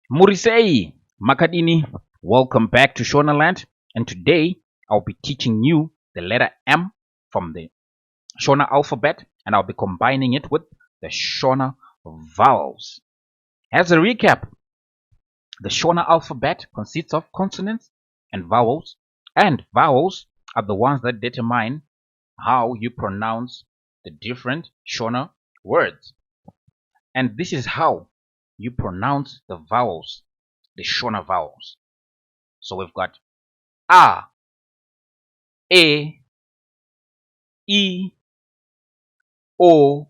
Murisei Makadini, welcome back to Shona Land, and today I'll be teaching you the letter M from the Shona alphabet, and I'll be combining it with the Shona vowels. As a recap, the Shona alphabet consists of consonants and vowels are the ones that determine how you pronounce the different Shona words. And this is how you pronounce the vowels, the Shona vowels. So we've got A, E, I, O,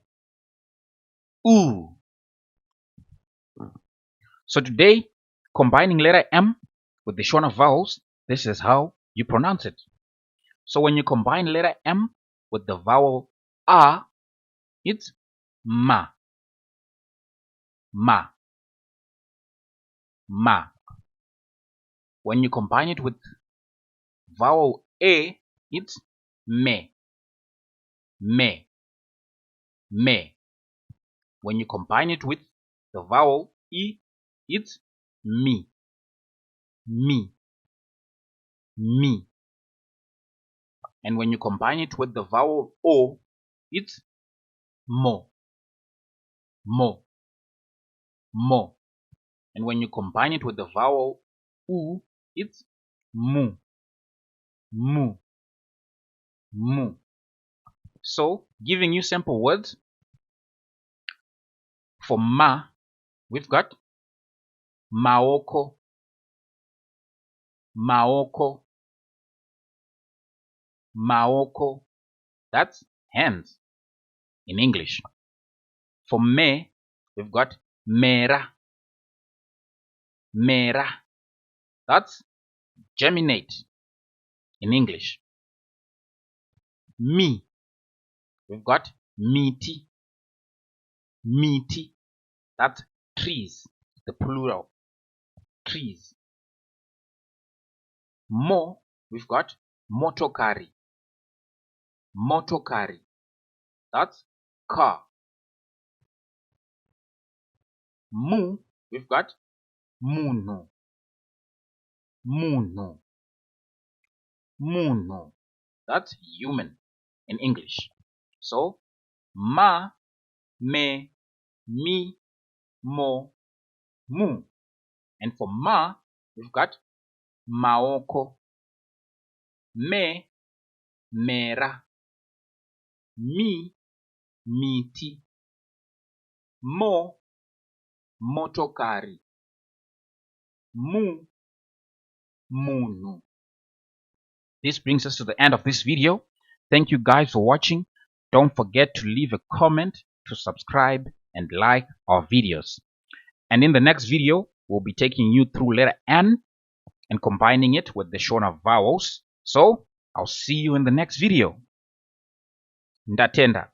U. So today, combining letter M with the Shona vowels, this is how you pronounce it. So when you combine letter M with the vowel A, it's ma, ma, ma. When you combine it with vowel A, it's me, me, me. When you combine it with the vowel E, it's me, me, me. And when you combine it with the vowel O, it's mo, mo, mo. And when you combine it with the vowel U, it's mu, mu, mu. So, giving you simple words. For ma, we've got maoko, maoko, maoko. That's hands in English. For me, we've got mera, mera. That's germinate in English. Me, we've got miti, miti. That's trees, the plural, trees. Mo, we've got motokari, motokari. That's car. Mu, we've got munhu, munhu, munhu. That's human in English. So, ma, me, mi, mo, mu. And for ma, we've got maoko, me, mera, mi, miti, mo, motokari, mu, munhu. This brings us to the end of this video. Thank you guys for watching. Don't forget to leave a comment, to subscribe, and like our videos. And in the next video, we'll be taking you through letter N and combining it with the Shona vowels. So, I'll see you in the next video. Ndatenda.